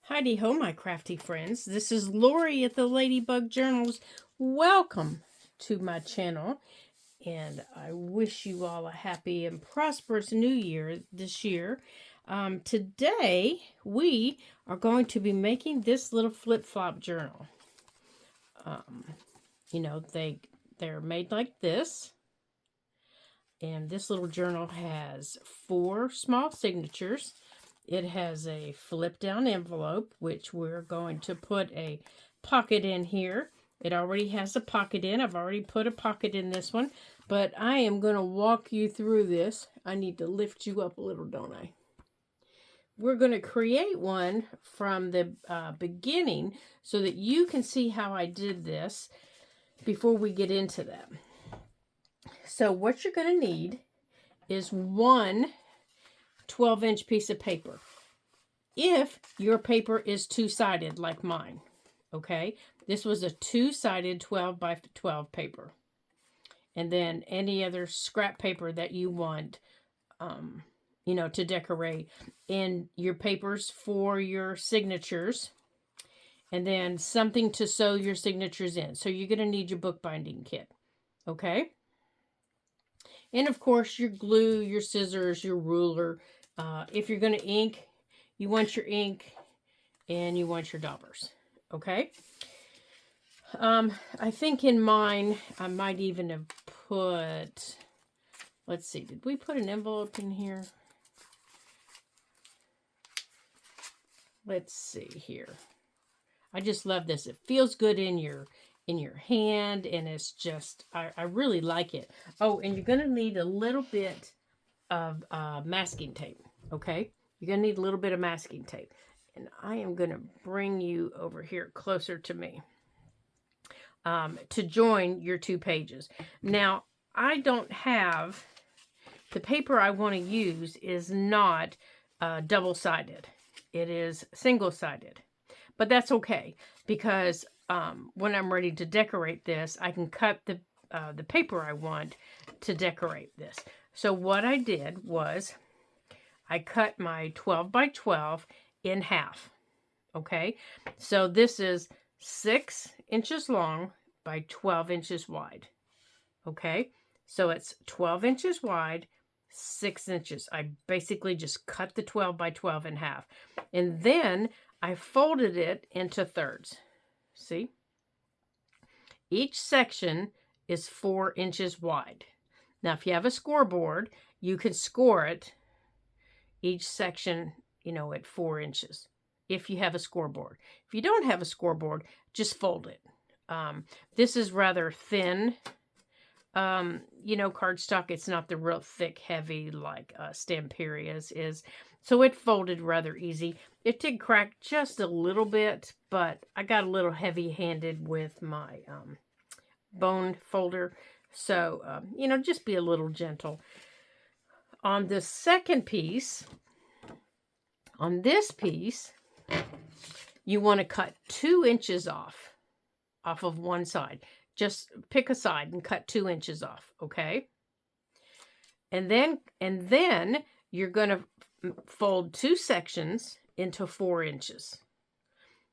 Heidi ho, my crafty friends. This is Lori at the Ladybug Journals. Welcome to my channel, and I wish you all a happy and prosperous new year this year. Today, we are going to be making this little flip-flop journal. Um, they're made like this, and this little journal has 4 small signatures. It has a flip down envelope, which we're going to put a pocket in here. It already has a pocket in. I've already put a pocket in this one, but I am going to walk you through this. I need to lift you up a little, don't I? We're going to create one from the beginning so that you can see how I did this before we get into that. So what you're going to need is one 12-inch piece of paper. If your paper is two-sided like mine, okay? This was a two-sided 12 by 12 paper. And then any other scrap paper that you want, to decorate. And your papers for your signatures. And then something to sew your signatures in. So you're going to need your bookbinding kit, okay? And of course, your glue, your scissors, your ruler. If you're going to ink, you want your ink and you want your daubers, okay? I think in mine, I might even have put, let's see, did we put an envelope in here? Let's see here. I just love this. It feels good in your hand, and it's just, I really like it. Oh, and you're going to need a little bit of masking tape, okay? You're going to need a little bit of masking tape. And I am going to bring you over here closer to me to join your 2 pages. Now, I don't have, the paper I want to use is not double-sided. It is single-sided. But that's okay, because when I'm ready to decorate this, I can cut the paper I want to decorate this. So what I did was I cut my 12 by 12 in half, okay? So this is 6 inches long by 12 inches wide, okay? So it's 12 inches wide, 6 inches. I basically just cut the 12 by 12 in half. And then I folded it into thirds. See? Each section is 4 inches wide. Now, if you have a scoreboard, you can score it, each section, at 4 inches, if you have a scoreboard. If you don't have a scoreboard, just fold it. This is rather thin, cardstock. It's not the real thick, heavy, like Stamperia's is. So it folded rather easy. It did crack just a little bit, but I got a little heavy-handed with my bone folder. So, just be a little gentle. On the second piece, on this piece, you want to cut 2 inches off of one side. Just pick a side and cut 2 inches off, okay? And then you're going to fold 2 sections into 4 inches.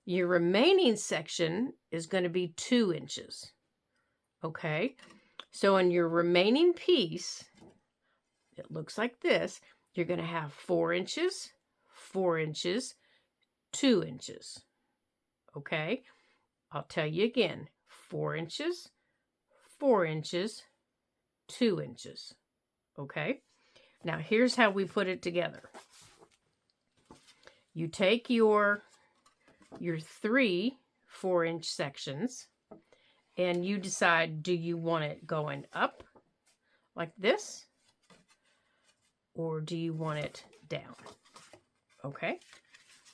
Your remaining section is going to be 2 inches, okay? So in your remaining piece, it looks like this. You're going to have 4 inches, 4 inches, 2 inches, okay? I'll tell you again. 4 inches, 4 inches, 2 inches. Okay? Now, here's how we put it together. You take your 3 4-inch sections, and you decide, do you want it going up like this, or do you want it down? Okay?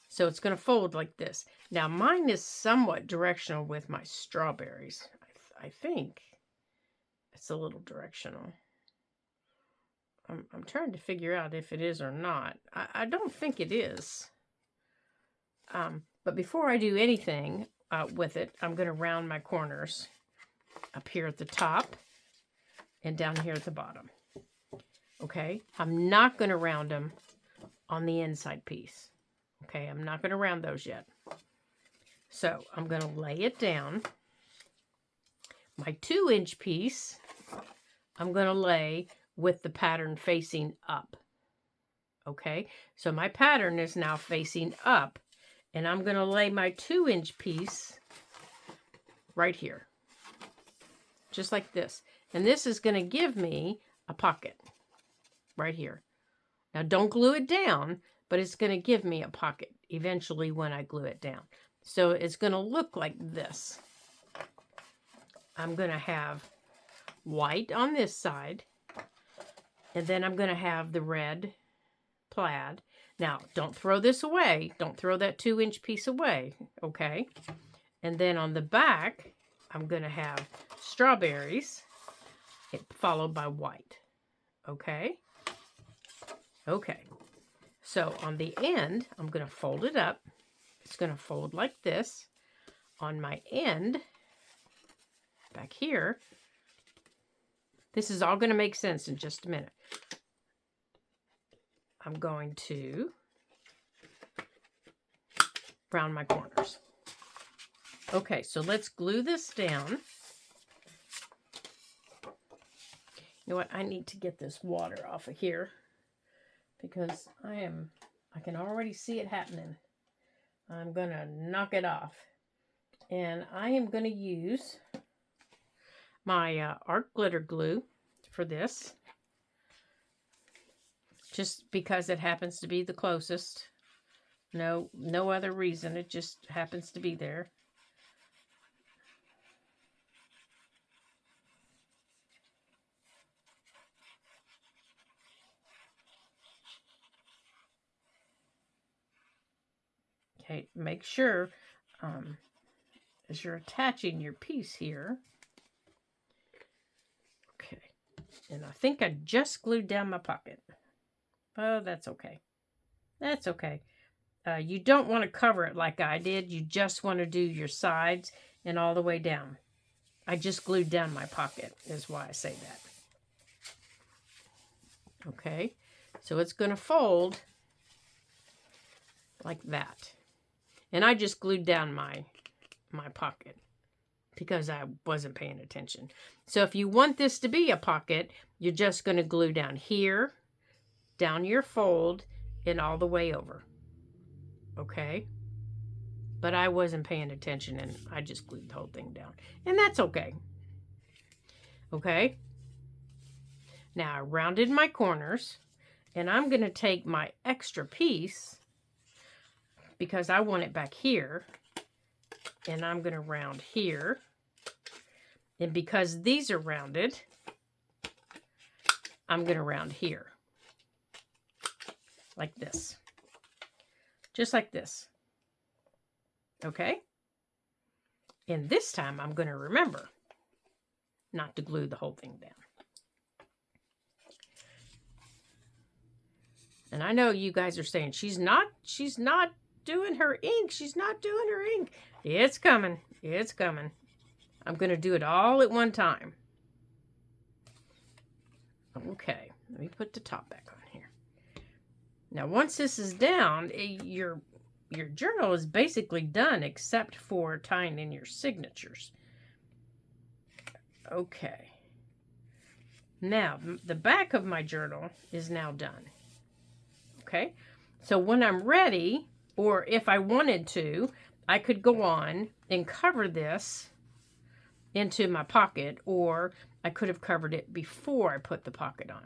So it's going to fold like this. Now, mine is somewhat directional with my strawberries. I think it's a little directional. I'm trying to figure out if it is or not. I don't think it is. But before I do anything with it, I'm going to round my corners up here at the top and down here at the bottom. Okay? I'm not going to round them on the inside piece. Okay, I'm not going to round those yet. So I'm going to lay it down. My 2-inch piece, I'm going to lay with the pattern facing up. Okay, so my pattern is now facing up, and I'm going to lay my 2-inch piece right here, just like this. And this is going to give me a pocket right here. Now, don't glue it down, but it's going to give me a pocket eventually when I glue it down. So it's going to look like this. I'm going to have white on this side, and then I'm going to have the red plaid. Now, don't throw this away. Don't throw that 2-inch piece away, okay? And then on the back, I'm going to have strawberries, followed by white, okay? Okay, so on the end, I'm going to fold it up. It's going to fold like this. On my end, back here, this is all going to make sense in just a minute. I'm going to round my corners. Okay, so let's glue this down. You know what? I need to get this water off of here because I can already see it happening. I'm going to knock it off. And I am going to use my art glitter glue for this, just because it happens to be the closest. No other reason. It just happens to be there. Okay, make sure as you're attaching your piece here. Okay, and I think I just glued down my pocket. Oh, that's okay. That's okay. You don't want to cover it like I did. You just want to do your sides and all the way down. I just glued down my pocket is why I say that. Okay, so it's going to fold like that. And I just glued down my pocket because I wasn't paying attention. So if you want this to be a pocket, you're just going to glue down here, down your fold, and all the way over. Okay? But I wasn't paying attention, and I just glued the whole thing down. And that's okay. Okay? Now I rounded my corners, and I'm going to take my extra piece because I want it back here, and I'm going to round here. And because these are rounded, I'm going to round here. Like this. Just like this. Okay? And this time I'm going to remember not to glue the whole thing down. And I know you guys are saying, she's not doing her ink. She's not doing her ink. It's coming. It's coming. I'm going to do it all at one time. Okay, let me put the top back on here. Now, once this is down, your journal is basically done except for tying in your signatures. Okay. Now, the back of my journal is now done. Okay, so when I'm ready, or if I wanted to, I could go on and cover this into my pocket, or I could have covered it before I put the pocket on.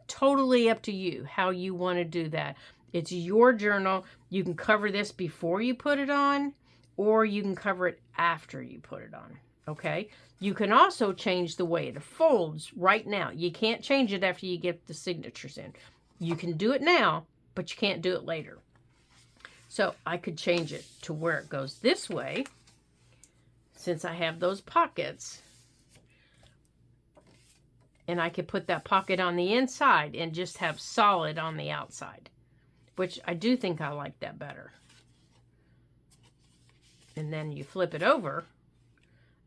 Totally up to you how you want to do that. It's your journal. You can cover this before you put it on, or you can cover it after you put it on. Okay, you can also change the way it folds right now. You can't change it after you get the signatures in. You can do it now, but you can't do it later. So I could change it to where it goes this way, since I have those pockets. And I could put that pocket on the inside and just have solid on the outside, which I do think I like that better. And then you flip it over,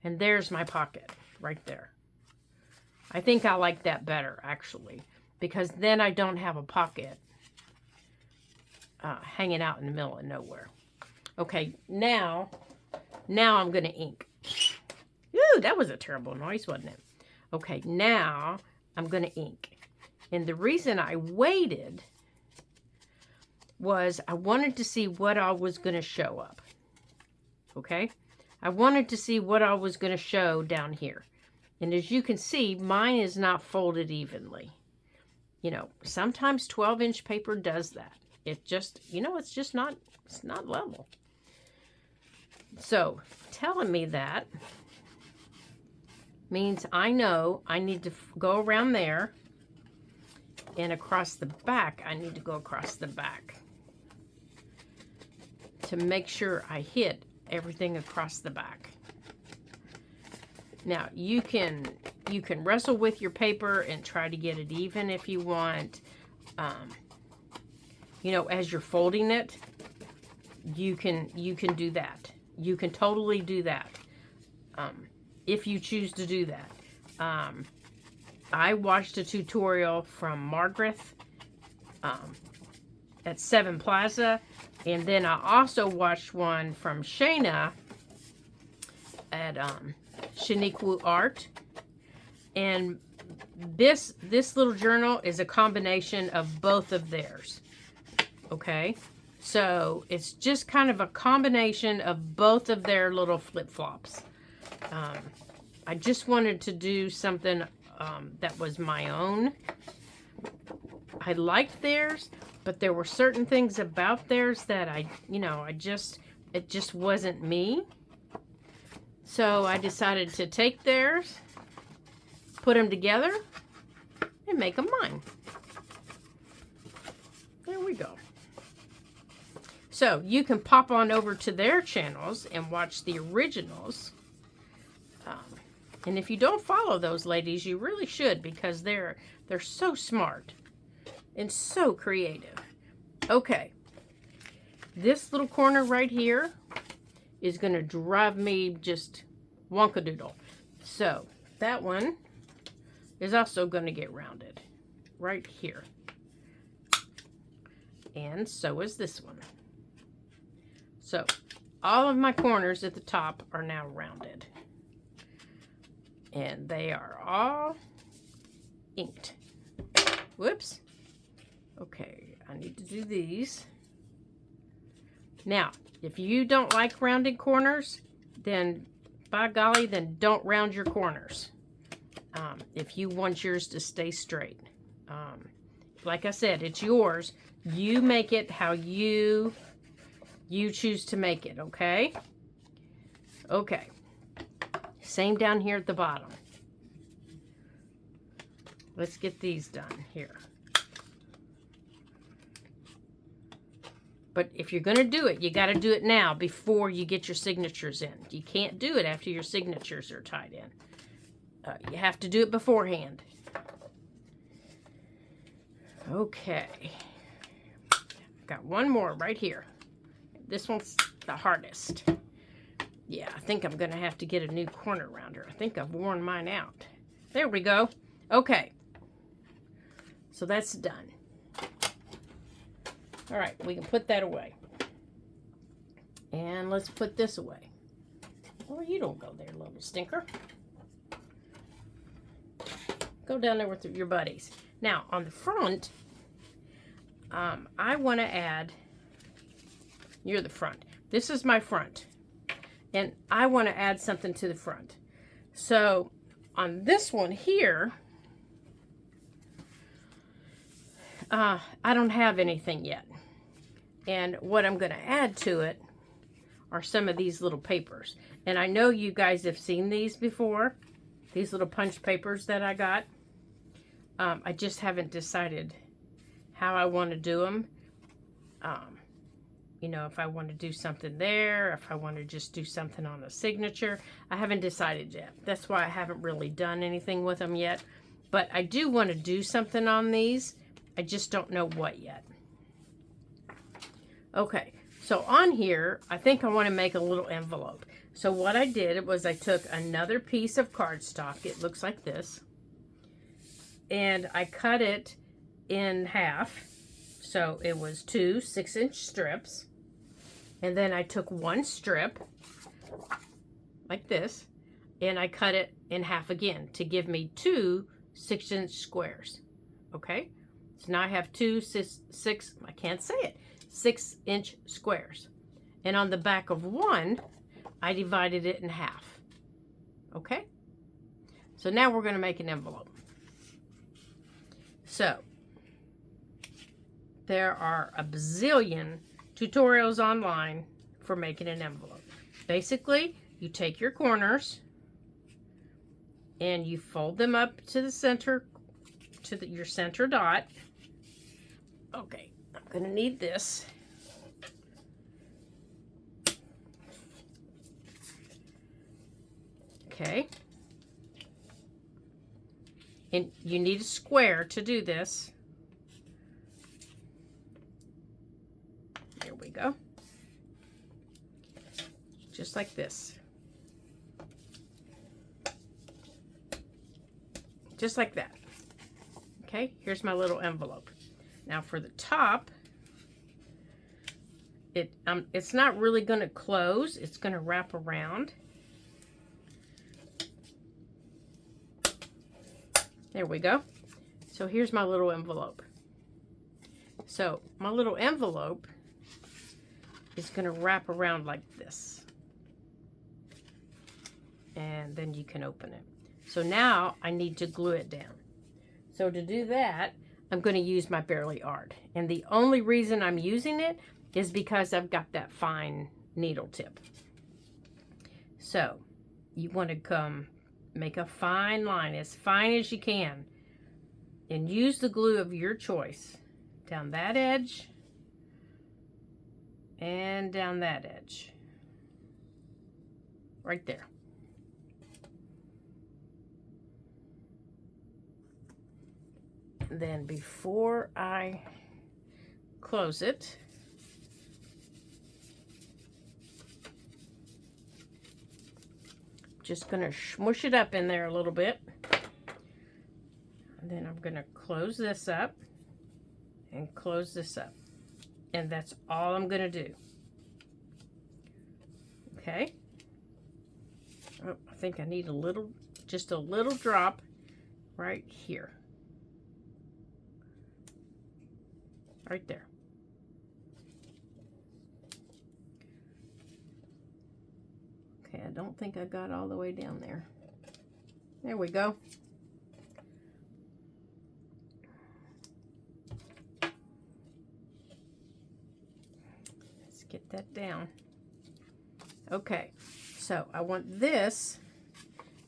and there's my pocket right there. I think I like that better, actually, because then I don't have a pocket hanging out in the middle of nowhere. Okay, now I'm going to ink. Ooh, that was a terrible noise, wasn't it? Okay, now I'm going to ink. And the reason I waited was I wanted to see what all was going to show up. Okay? I wanted to see what all was going to show down here. And as you can see, mine is not folded evenly. You know, sometimes 12-inch paper does that. It just, you know, it's just not, it's not level. So, telling me that means I know I need to go around there, and across the back, I need to go across the back to make sure I hit everything across the back. Now, you can wrestle with your paper and try to get it even if you want. You know, as you're folding it, you can do that. You can totally do that if you choose to do that. I watched a tutorial from Margaret at Seven Plaza, and then I also watched one from Shayna at Shaniqua Art. And this little journal is a combination of both of theirs. Okay, so it's just kind of a combination of both of their little flip-flops. I just wanted to do something that was my own. I liked theirs, but there were certain things about theirs that it just wasn't me. So I decided to take theirs, put them together, and make them mine. There we go. So you can pop on over to their channels and watch the originals. And if you don't follow those ladies, you really should, because they're so smart and so creative. Okay. This little corner right here is going to drive me just wonkadoodle. So that one is also going to get rounded right here. And so is this one. So all of my corners at the top are now rounded. And they are all inked. Whoops. Okay, I need to do these. Now, if you don't like rounded corners, then by golly, then don't round your corners. If you want yours to stay straight. Like I said, it's yours. You make it how you choose to make it, okay? Okay. Same down here at the bottom. Let's get these done here. But if you're going to do it, you got to do it now before you get your signatures in. You can't do it after your signatures are tied in. You have to do it beforehand. Okay. I've got one more right here. This one's the hardest. Yeah, I think I'm going to have to get a new corner rounder. I think I've worn mine out. There we go. Okay. So that's done. All right, we can put that away. And let's put this away. Oh, you don't go there, little stinker. Go down there with your buddies. Now, on the front, I want to add, you're the front. This is my front. And I want to add something to the front. So on this one here, I don't have anything yet. And what I'm going to add to it are some of these little papers. And I know you guys have seen these before. These little punch papers that I got. I just haven't decided how I want to do them. You know, if I want to do something there, if I want to just do something on a signature. I haven't decided yet. That's why I haven't really done anything with them yet. But I do want to do something on these. I just don't know what yet. Okay, so on here, I think I want to make a little envelope. So what I did was I took another piece of cardstock. It looks like this. And I cut it in half. So it was 2 6-inch strips. And then I took one strip, like this, and I cut it in half again to give me 2 6-inch squares. Okay? So now I have 2 I can't say it, 6-inch squares. And on the back of one, I divided it in half. Okay? So now we're going to make an envelope. So, there are a bazillion tutorials online for making an envelope. Basically, you take your corners and you fold them up to the center, to your center dot. Okay, I'm going to need this. Okay. And you need a square to do this. There we go. Just like this. Just like that. Okay, here's my little envelope. Now for the top, it's not really going to close. It's going to wrap around. There we go. So here's my little envelope. So my little envelope is going to wrap around like this. And then you can open it. So now I need to glue it down. So to do that, I'm going to use my Bearly Art. And the only reason I'm using it is because I've got that fine needle tip. So you want to come make a fine line, as fine as you can, and use the glue of your choice down that edge and down that edge. Right there. Then before I close it, just going to smush it up in there a little bit. And then I'm going to close this up and close this up. And that's all I'm going to do. Okay. Oh, I think I need just a little drop right here. Right there. Okay, I don't think I got all the way down there. There we go. Let's get that down. Okay, so I want this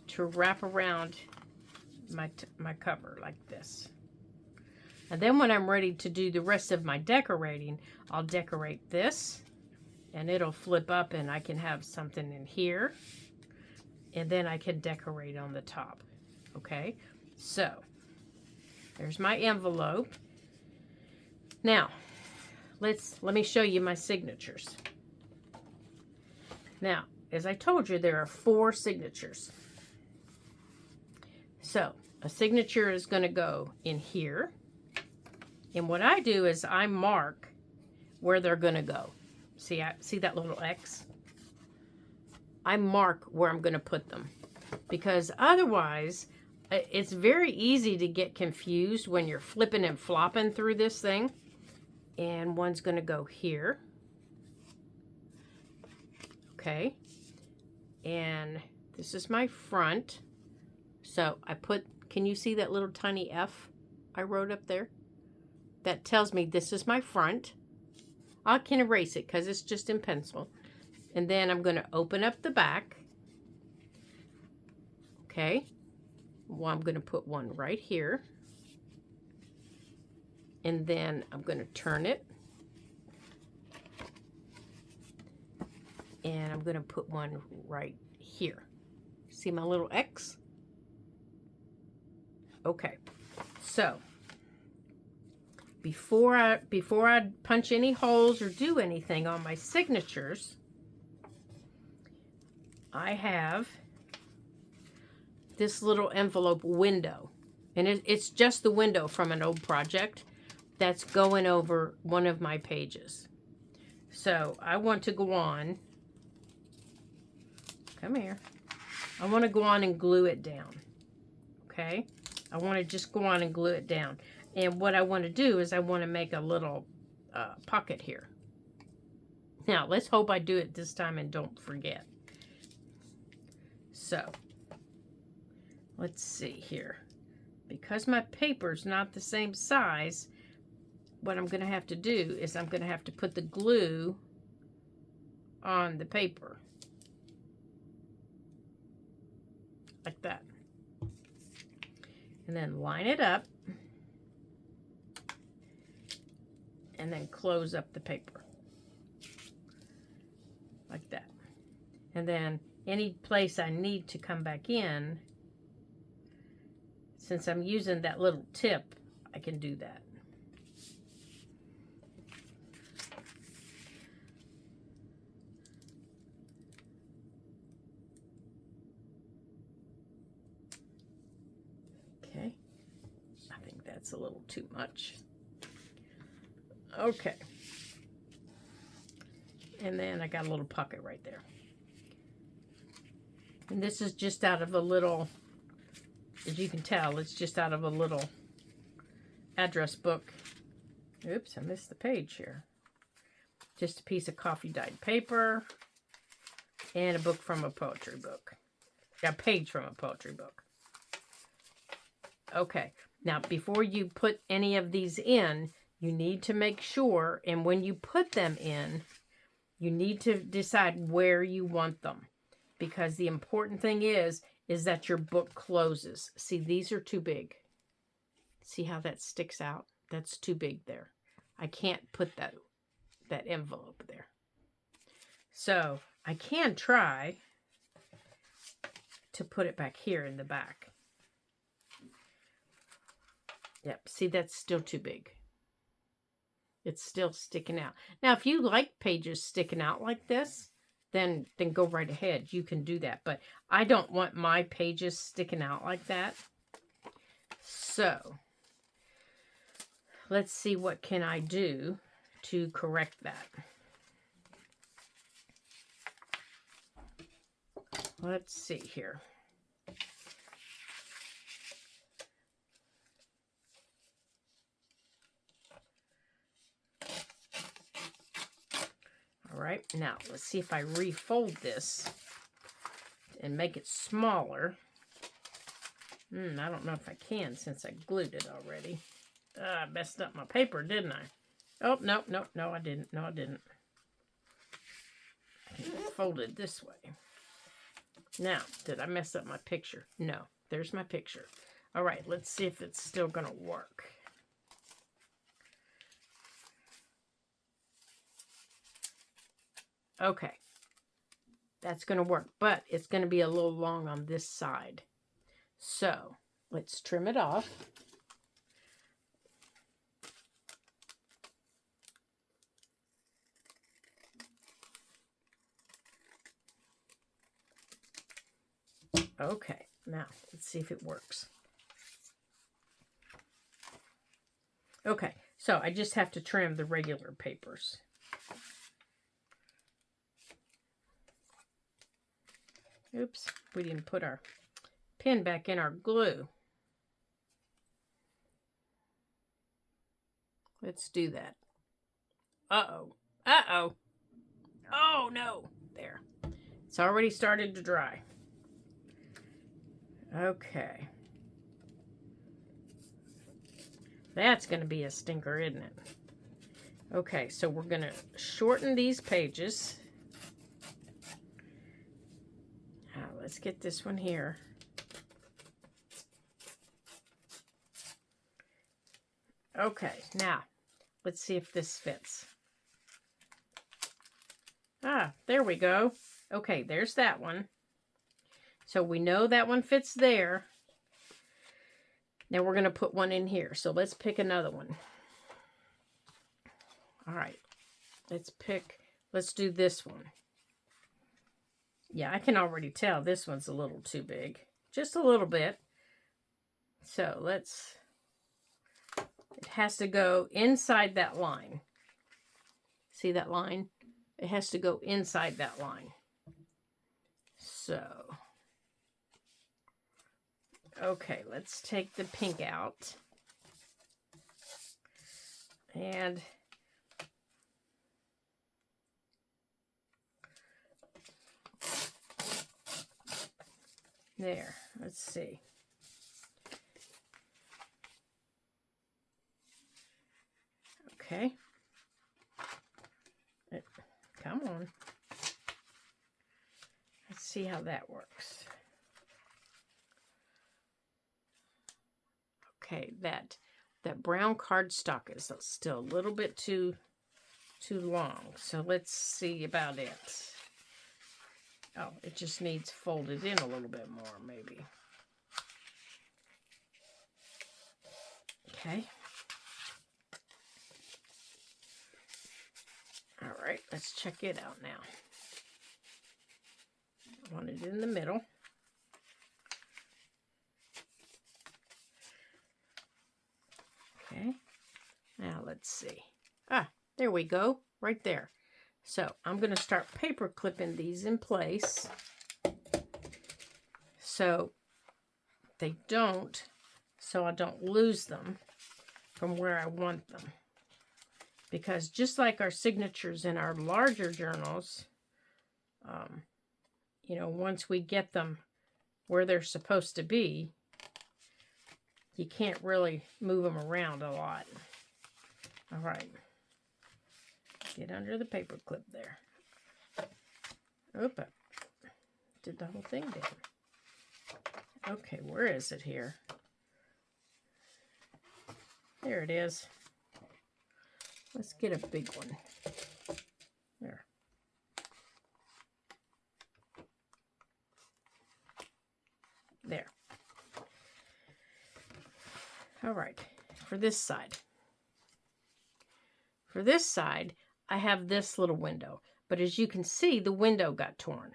to wrap around my cover like this. And then when I'm ready to do the rest of my decorating, I'll decorate this. And it'll flip up and I can have something in here. And then I can decorate on the top. Okay? So, there's my envelope. Now, let me show you my signatures. Now, as I told you, there are 4 signatures. So, a signature is going to go in here. And what I do is I mark where they're going to go. See that little X? I mark where I'm going to put them. Because otherwise, it's very easy to get confused when you're flipping and flopping through this thing. And one's going to go here. Okay. And this is my front. So I can you see that little tiny F I wrote up there? That tells me this is my front. I can erase it because it's just in pencil. And then I'm going to open up the back. Okay. Well, I'm going to put one right here. And then I'm going to turn it. And I'm going to put one right here. See my little X? Okay. So, before I punch any holes or do anything on my signatures, I have this little envelope window. And it's just the window from an old project. that's going over one of my pages. So I want to go on. Come here. I want to go on and glue it down. Okay? I want to just go on and glue it down. And what I want to do is I want to make a little pocket here. Now, let's hope I do it this time and don't forget. So, let's see here. Because my paper's not the same size, what I'm going to have to do is I'm going to have to put the glue on the paper. Like that. And then line it up. And then close up the paper. Like that. And then any place I need to come back in, since I'm using that little tip, I can do that. Okay. I think that's a little too much. Okay. And then I got a little pocket right there. And this is just out of a little, as you can tell, it's just out of a little address book. Oops, I missed the page here. Just a piece of coffee dyed paper and a book from a poetry book. A page from a poetry book. Okay, now before you put any of these in, you need to make sure, and when you put them in, you need to decide where you want them. Because the important thing is that your book closes. See, these are too big. See how that sticks out? That's too big there. I can't put that envelope there. So I can try to put it back here in the back. Yep, see, that's still too big. It's still sticking out. Now, if you like pages sticking out like this, then go right ahead. You can do that. But I don't want my pages sticking out like that. So, let's see what can I do to correct that. Let's see here. All right, now let's see if I refold this and make it smaller. I don't know if I can since I glued it already. I messed up my paper, didn't I? Oh, no, I didn't. No, I didn't. Fold it this way. Now, did I mess up my picture? No, there's my picture. All right, let's see if it's still going to work. Okay, that's going to work, but it's going to be a little long on this side. So, let's trim it off. Okay, now let's see if it works. Okay, so I just have to trim the regular papers. Oops, we didn't put our pin back in our glue. Let's do that. Uh-oh. Uh-oh. Oh, no. There. It's already started to dry. Okay. That's going to be a stinker, isn't it? Okay, so we're going to shorten these pages. Now, let's get this one here. Okay, now, let's see if this fits. Ah, there we go. Okay, there's that one. So we know that one fits there. Now we're going to put one in here. So let's pick another one. All right, let's do this one. Yeah, I can already tell this one's a little too big. Just a little bit. So let's It has to go inside that line. See that line? It has to go inside that line. So, okay, let's take the pink out. And there, let's see. Okay. Come on. Let's see how that works. Okay, that brown cardstock is still a little bit too long. So let's see about it. Oh, it just needs folded in a little bit more, maybe. Okay. All right, let's check it out now. I want it in the middle. Okay. Now let's see. Ah, there we go, right there. So I'm going to start paper clipping these in place so I don't lose them from where I want them. Because just like our signatures in our larger journals, you know, once we get them where they're supposed to be, you can't really move them around a lot. All right. Get under the paper clip there. Oop, I did the whole thing down. Okay, where is it here? There it is. Let's get a big one. There. There. All right, for this side. For this side, I have this little window. But as you can see, the window got torn.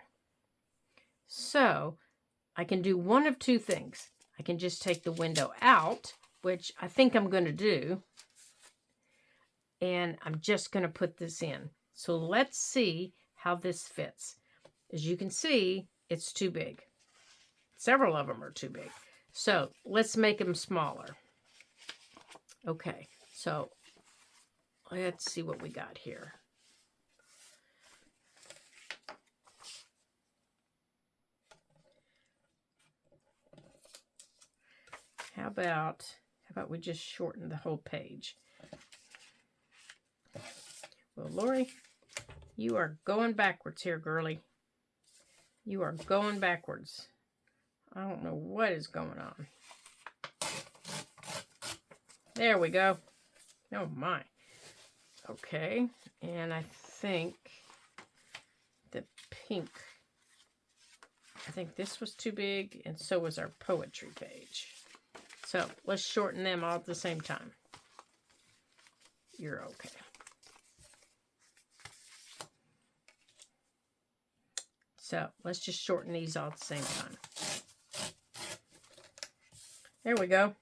So I can do one of two things. I can just take the window out, which I think I'm going to do. And I'm just going to put this in. So let's see how this fits. As you can see, it's too big. Several of them are too big. So let's make them smaller. Okay, so let's see what we got here. How about we just shorten the whole page? Well, Lori, you are going backwards here, girly. You are going backwards. I don't know what is going on. There we go. Oh, my. Okay, and I think the pink, I think this was too big, and so was our poetry page. So let's shorten them all at the same time. You're okay. So let's just shorten these all at the same time. There we go.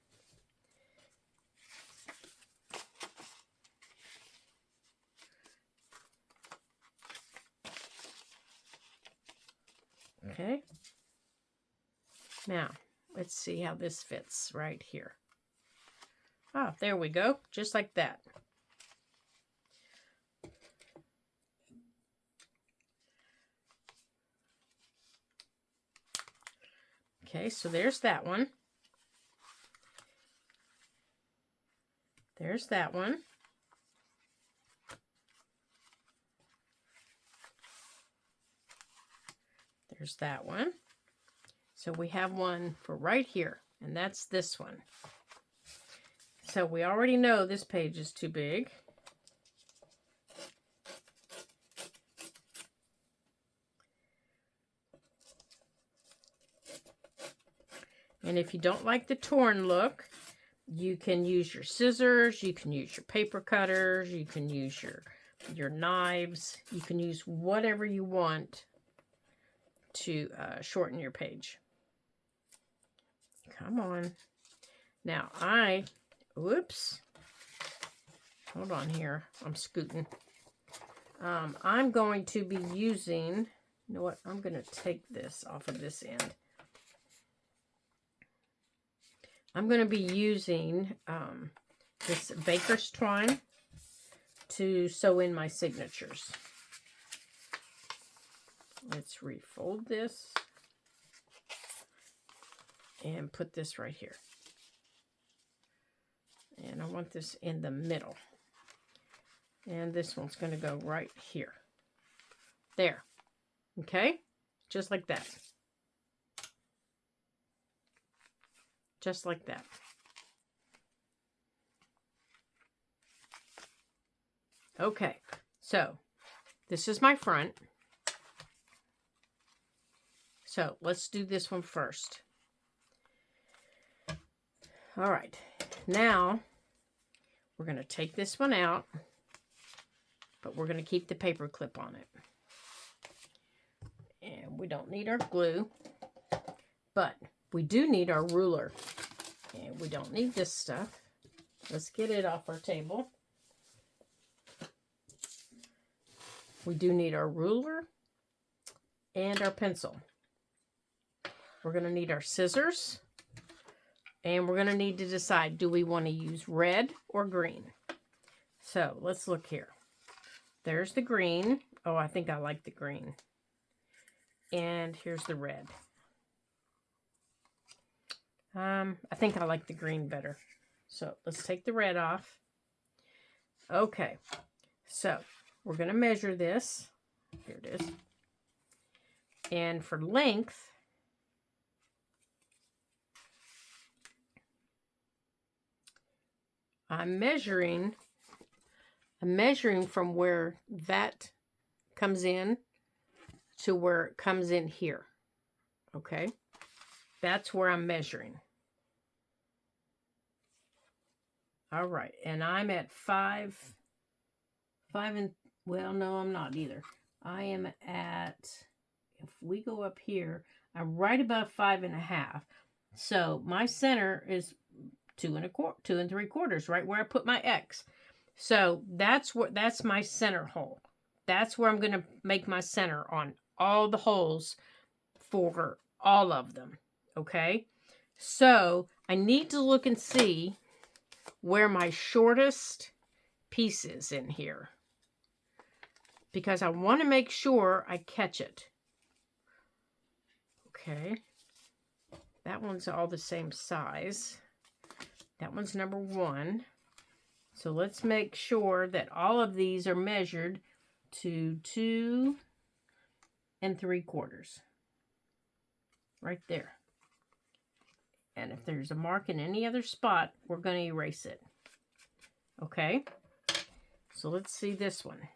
Okay. Now, let's see how this fits right here. Ah, there we go. Just like that. Okay, so there's that one. There's that one. There's that one. So we have one for right here, and that's this one. So we already know this page is too big. And if you don't like the torn look, you can use your scissors, you can use your paper cutters, you can use your knives, you can use whatever you want to shorten your page. Come on. Now whoops, hold on here. I'm scooting. I'm going to be using, you know what? I'm going to take this off of this end. I'm going to be using this baker's twine to sew in my signatures. Let's refold this and put this right here. And I want this in the middle. And this one's going to go right here. There. Okay? Just like that. Just like that. Okay. So, this is my front. So, let's do this one first. All right. Now, we're going to take this one out. But we're going to keep the paper clip on it. And we don't need our glue. But we do need our ruler. And we don't need this stuff. Let's get it off our table. We do need our ruler and our pencil. We're going to need our scissors. And we're going to need to decide, do we want to use red or green? So, let's look here. There's the green. Oh, I think I like the green. And here's the red. I think I like the green better. So let's take the red off. Okay. So we're going to measure this. Here it is. And for length, I'm measuring from where that comes in to where it comes in here. Okay? That's where I'm measuring. All right. And I'm at 5 and, well, no, I'm not either. I am at, if we go up here, I'm right above 5.5. So my center is 2 3/4, right where I put my X. So that's my center hole. That's where I'm going to make my center on all the holes for all of them. Okay? So I need to look and see where my shortest piece is in here. Because I want to make sure I catch it. Okay. That one's all the same size. That one's number 1. So let's make sure that all of these are measured to 2 3/4. Right there. And if there's a mark in any other spot, we're going to erase it. Okay? So let's see this one.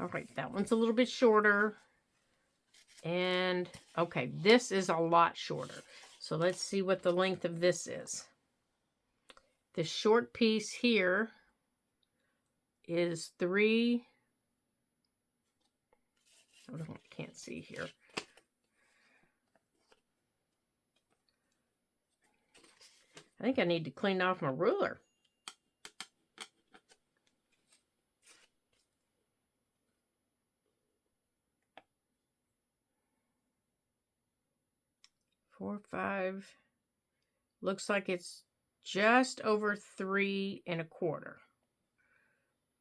All right, that one's a little bit shorter. And, okay, this is a lot shorter. So let's see what the length of this is. This short piece here is 3. I can't see here. I think I need to clean off my ruler. Four, 5. Looks like it's just over 3 1/4.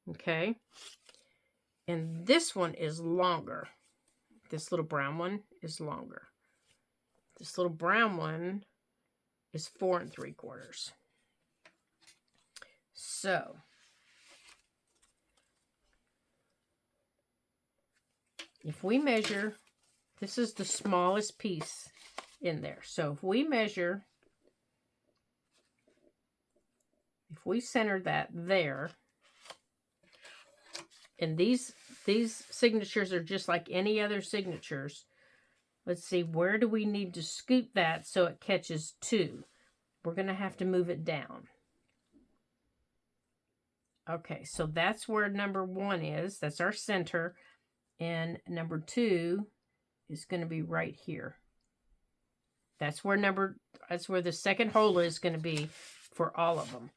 Okay. And this one is longer. This little brown one is longer. This little brown one is 4 3/4. So, if we measure, this is the smallest piece in there. So if we measure, if we center that there, and these signatures are just like any other signatures. Let's see, where do we need to scoot that so it catches 2? We're going to have to move it down. Okay, so that's where number 1 is. That's our center. And number 2 is going to be right here. That's where the second hole is going to be for all of them.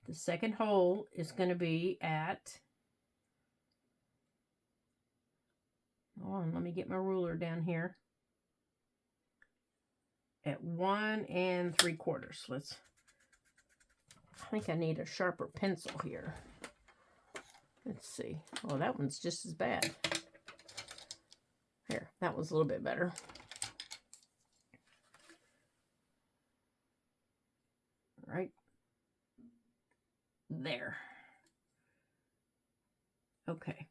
The second hole is going to be at, hold on, let me get my ruler down here, at 1 3/4. I think I need a sharper pencil here. Let's see. Oh, that one's just as bad. Here, that one's a little bit better. Right there. Okay.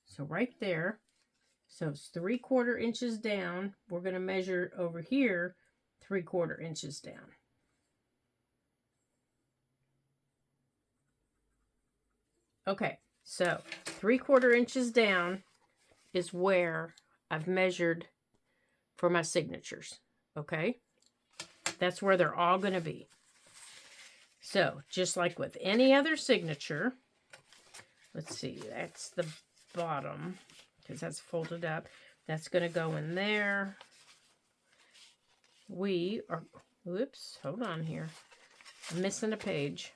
So right there. So it's 3/4 inches down. We're going to measure over here 3/4 inches down. Okay, so 3/4 inches down is where I've measured for my signatures. Okay, that's where they're all going to be. So just like with any other signature, let's see, that's the bottom because that's folded up. That's going to go in there. We are, whoops, hold on here. I'm missing a page.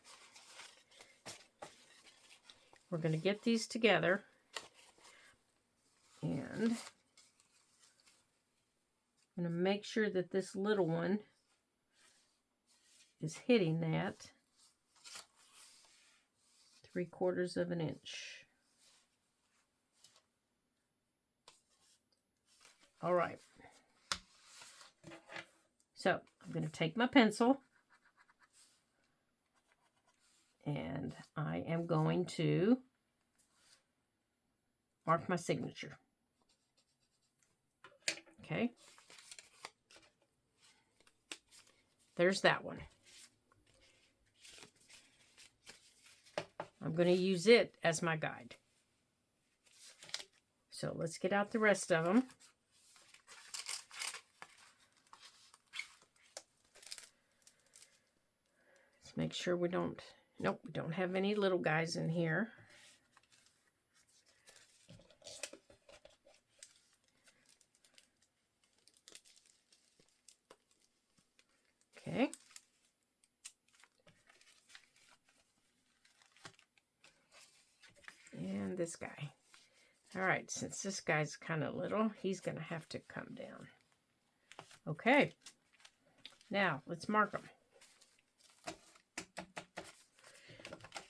We're going to get these together. And I'm going to make sure that this little one is hitting that 3/4 of an inch. All right. So I'm going to take my pencil and I am going to mark my signature. Okay. There's that one. I'm going to use it as my guide. So let's get out the rest of them. Let's make sure we don't, nope, we don't have any little guys in here. Okay. And this guy. All right, since this guy's kind of little, he's going to have to come down. Okay. Now, let's mark them.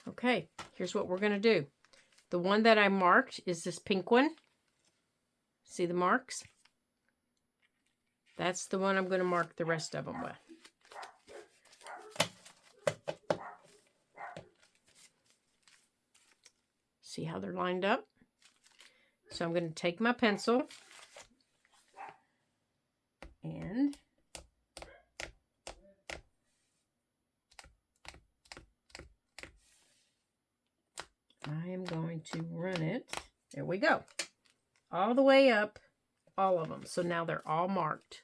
Okay, here's what we're going to do. The one that I marked is this pink one. See the marks? That's the one I'm going to mark the rest of them with. See how they're lined up? So I'm going to take my pencil and I am going to run it. There we go. All the way up, all of them. So now they're all marked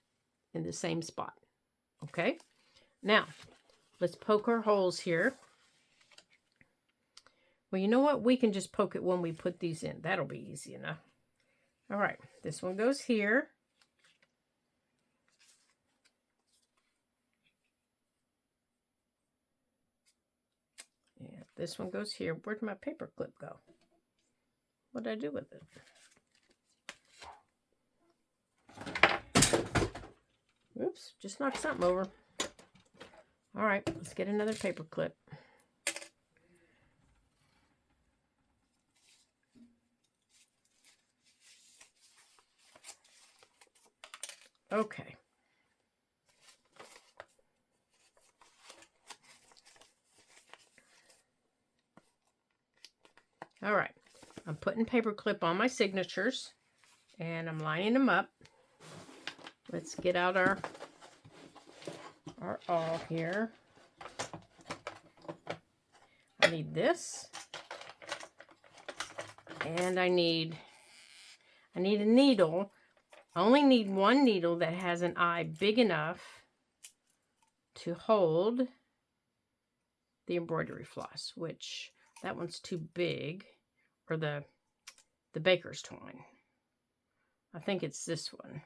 in the same spot. Okay? Now, let's poke our holes here. Well, you know what? We can just poke it when we put these in. That'll be easy enough. All right. This one goes here. And this one goes here. Where'd my paper clip go? What did I do with it? Oops. Just knocked something over. All right. Let's get another paper clip. Okay. All right. I'm putting paper clip on my signatures and I'm lining them up. Let's get out our awl here. I need this. And I need a needle. I only need one needle that has an eye big enough to hold the embroidery floss, which that one's too big, or the baker's twine. I think it's this one.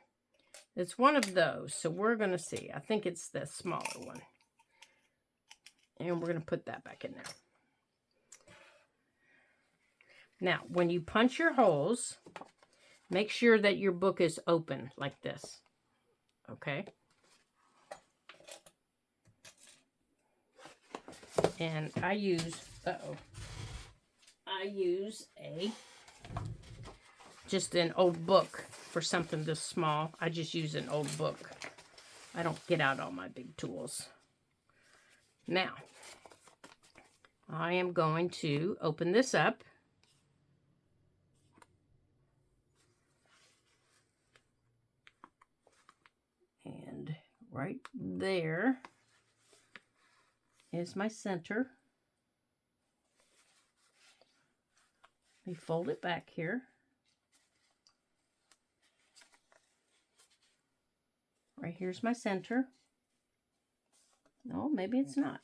It's one of those, so we're going to see. I think it's the smaller one. And we're going to put that back in there. Now, when you punch your holes, make sure that your book is open like this. Okay? And I use, just an old book for something this small. I just use an old book. I don't get out all my big tools. Now, I am going to open this up. And right there is my center. Let me fold it back here. Right here's my center. No, maybe it's not.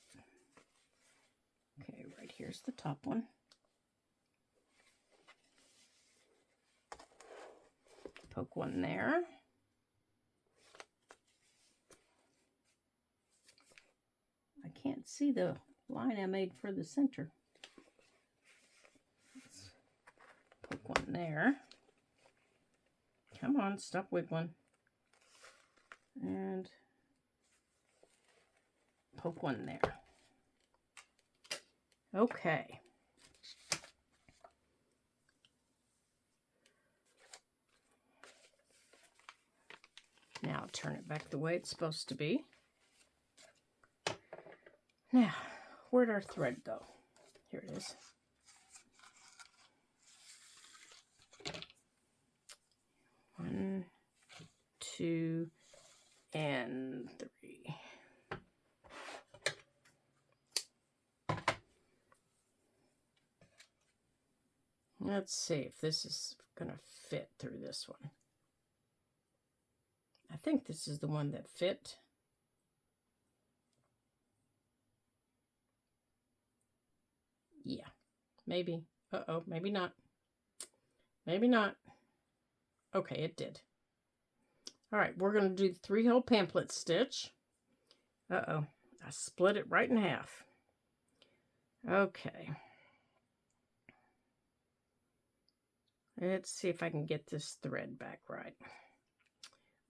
Okay, right here's the top one. Poke one there. I can't see the line I made for the center. Let's poke one there. Come on, stop wiggling. And poke one there. Okay. Now turn it back the way it's supposed to be. Now, where'd our thread go? Here it is. One, two, and three. Let's see if this is going to fit through this one. I think this is the one that fit. Yeah, maybe. Uh-oh, maybe not. Maybe not. Okay, it did. All right, we're going to do the 3-hole pamphlet stitch. Uh-oh, I split it right in half. Okay. Let's see if I can get this thread back right.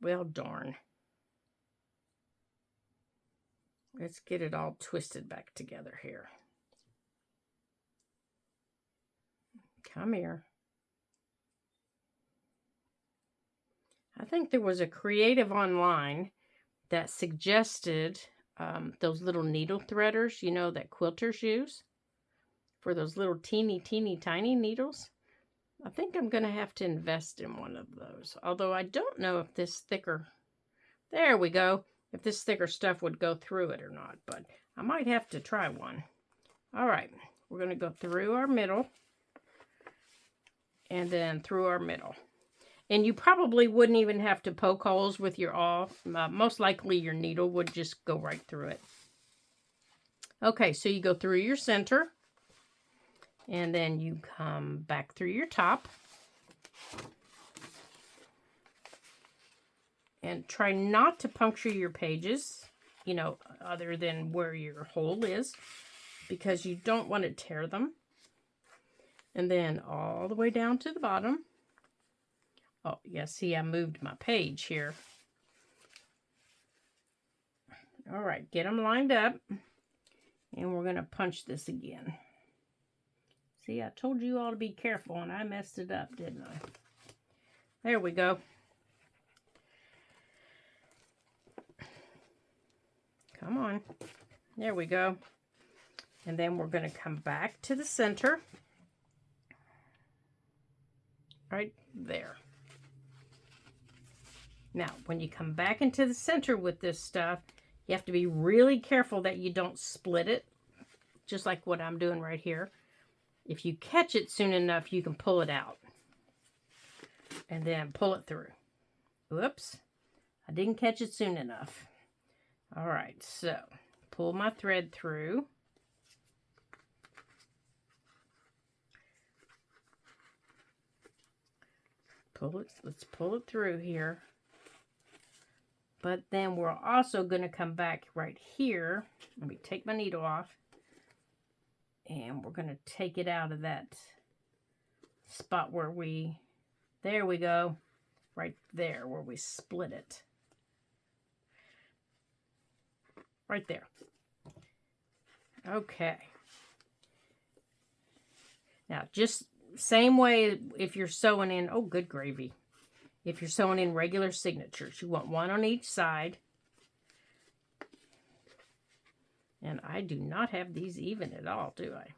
Well, darn. Let's get it all twisted back together here. Come here. I think there was a creative online that suggested those little needle threaders, you know, that quilters use for those little teeny tiny needles. I think I'm going to have to invest in one of those. Although I don't know if this thicker, there we go, if this thicker stuff would go through it or not. But I might have to try one. All right, we're going to go through our middle and then through our middle. And you probably wouldn't even have to poke holes with your awl. Most likely your needle would just go right through it. Okay, so you go through your center. And then you come back through your top. And try not to puncture your pages, you know, other than where your hole is, because you don't want to tear them. And then all the way down to the bottom. Oh, yeah, see, I moved my page here. All right, get them lined up. And we're going to punch this again. See, I told you all to be careful, and I messed it up, didn't I? There we go. Come on. There we go. And then we're going to come back to the center. Right there. Now, when you come back into the center with this stuff, you have to be really careful that you don't split it, just like what I'm doing right here. If you catch it soon enough, you can pull it out. And then pull it through. Whoops. I didn't catch it soon enough. All right, so pull my thread through. Pull it, let's pull it through here. But then we're also going to come back right here. Let me take my needle off. And we're going to take it out of that spot where there we go. Right there where we split it. Right there. Okay. Now, just same way if you're sewing in, oh, good gravy. If you're sewing in regular signatures, you want one on each side. And I do not have these even at all, do I?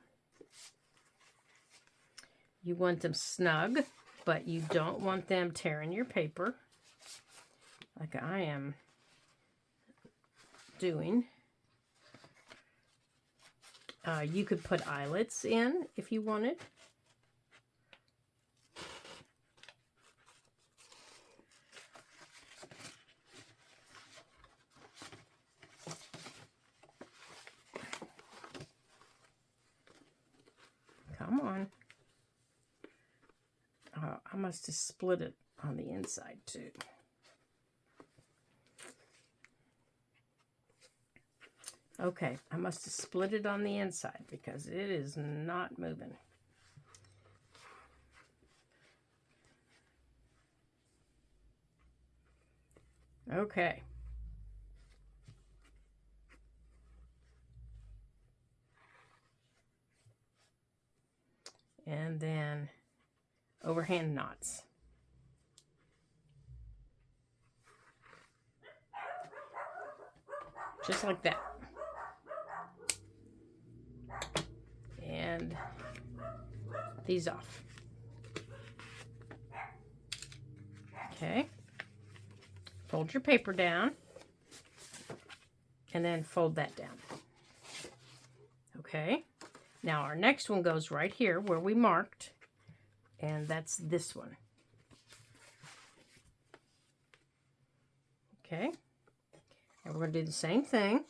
You want them snug, but you don't want them tearing your paper like I am doing. You could put eyelets in if you wanted. Come on. I must have split it on the inside too. Okay, I must have split it on the inside because it is not moving. Okay. And then overhand knots. Just like that. And these off. Okay. Fold your paper down. And then fold that down. Okay. Now our next one goes right here where we marked. And that's this one. Okay. And we're going to do the same thing.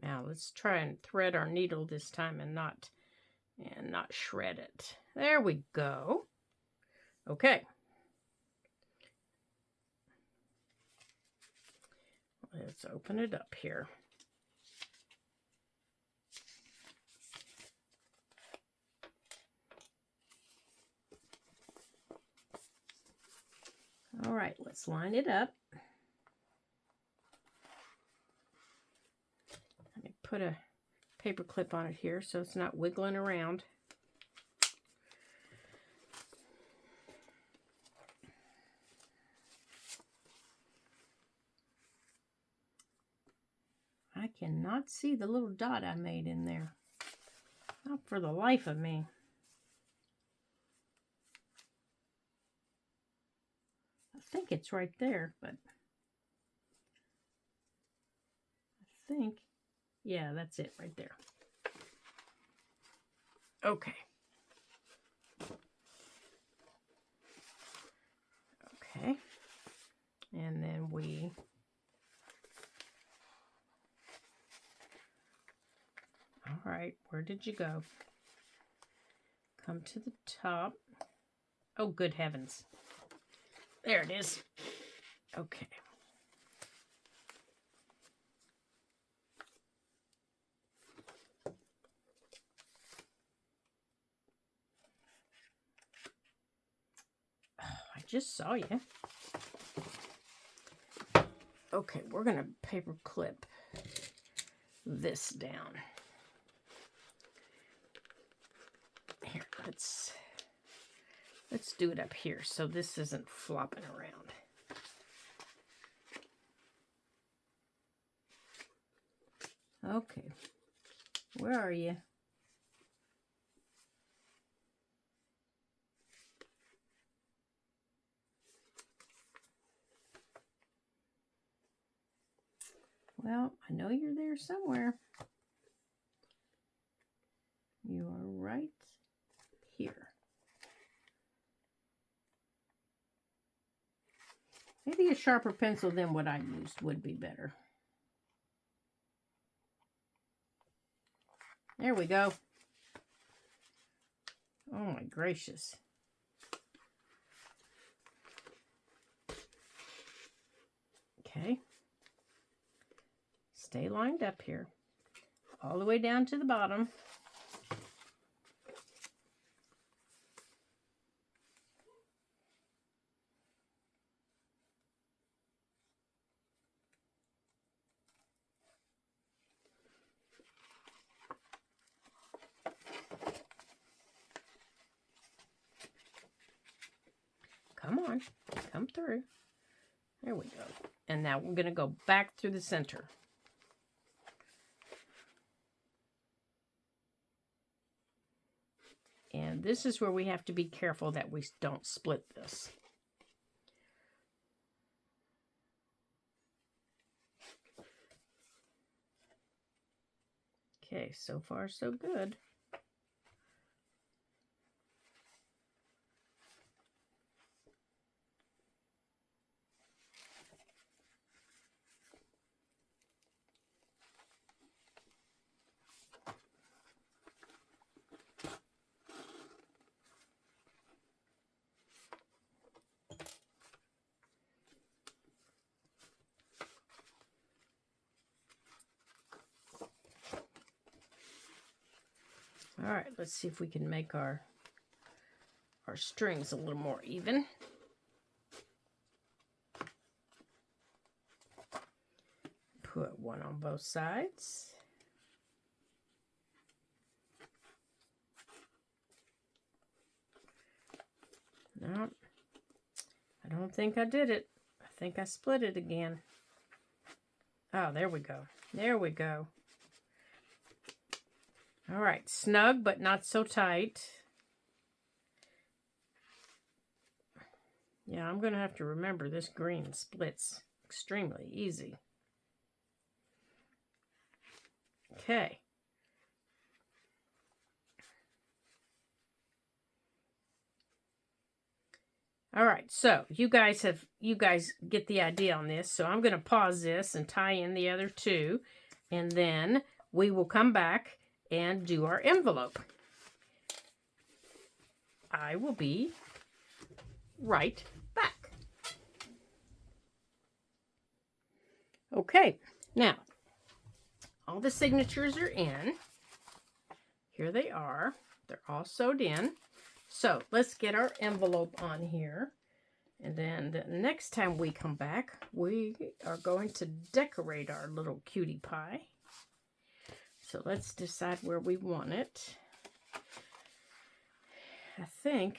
Now let's try and thread our needle this time and not shred it. There we go. Okay. Let's open it up here. All right, let's line it up. Let me put a paper clip on it here so it's not wiggling around. I cannot see the little dot I made in there. Not for the life of me. I think it's right there, but I think, yeah, that's it right there. Okay. Okay. And then we all right, where did you go? Come to the top. Oh, good heavens. There it is. Okay. Oh, I just saw you. Okay, we're going to paper clip this down. Here, let's do it up here so this isn't flopping around. Okay, where are you? Well, I know you're there somewhere. You are right here. Maybe a sharper pencil than what I used would be better. There we go. Oh my gracious. Okay. Stay lined up here. All the way down to the bottom. Come on, come through. There we go. And now we're going to go back through the center. And this is where we have to be careful that we don't split this. Okay, so far so good. All right, let's see if we can make our strings a little more even. Put one on both sides. No, I don't think I did it. I think I split it again. Oh, there we go. There we go. All right, snug but not so tight. Yeah, I'm going to have to remember this green splits extremely easy. Okay. All right, so you guys get the idea on this. So I'm going to pause this and tie in the other two, and then we will come back and do our envelope. I will be right back. Okay, now all the signatures are in. Here they are. They're all sewed in. So let's get our envelope on here. And then the next time we come back, we are going to decorate our little cutie pie. So let's decide where we want it. I think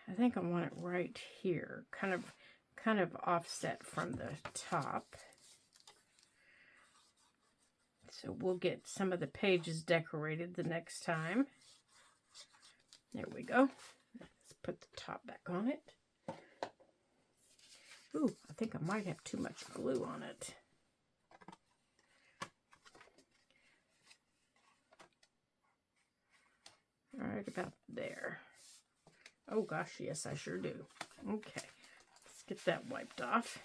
I want it right here, kind of offset from the top. So we'll get some of the pages decorated the next time. There we go. Let's put the top back on it. Ooh, I think I might have too much glue on it. All right, about there. Oh gosh, yes, I sure do. Okay, let's get that wiped off.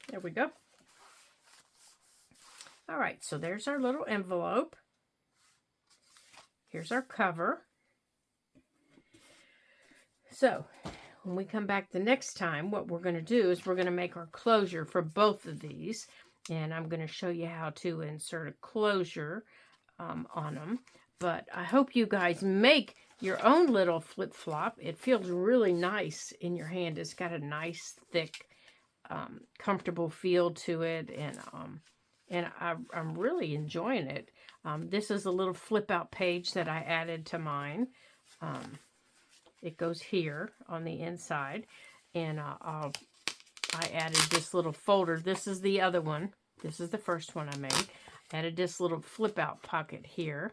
There we go. All right, so there's our little envelope. Here's our cover. So when we come back the next time, what we're going to do is we're going to make our closure for both of these. And I'm going to show you how to insert a closure on them. But I hope you guys make your own little flip-flop. It feels really nice in your hand. It's got a nice, thick, comfortable feel to it. And I'm really enjoying it. This is a little flip-out page that I added to mine. It goes here on the inside. And I added this little folder. This is the other one. This is the first one I made. Added this little flip-out pocket here.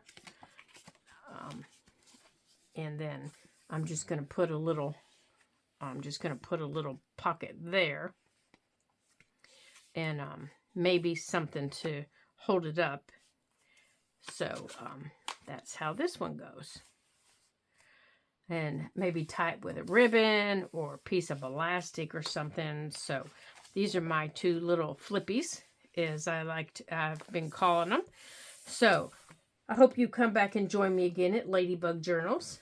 And then I'm just going to put a little pocket there. And maybe something to hold it up. So that's how this one goes. And maybe tie it with a ribbon or a piece of elastic or something. So these are my two little flippies. as I've been calling them. So I hope you come back and join me again at Ladybug Journals.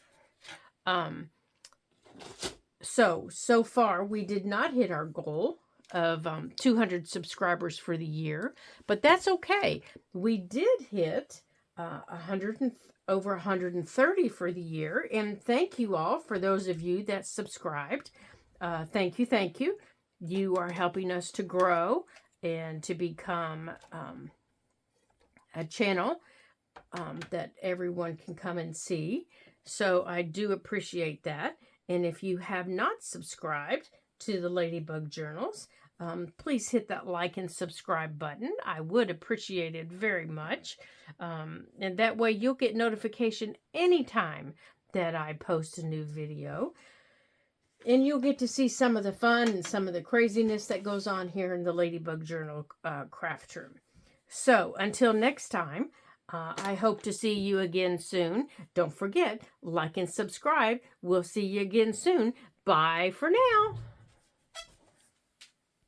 So far we did not hit our goal of 200 subscribers for the year, but that's okay. We did hit over 130 for the year, and thank you all for those of you that subscribed. Thank you. You are helping us to grow and to become a channel that everyone can come and see. So I do appreciate that. And if you have not subscribed to the Ladybug Journals, please hit that like and subscribe button. I would appreciate it very much. And that way you'll get notification anytime that I post a new video. And you'll get to see some of the fun and some of the craziness that goes on here in the Ladybug Journal craft room. So until next time, I hope to see you again soon. Don't forget, like and subscribe. We'll see you again soon. Bye for now.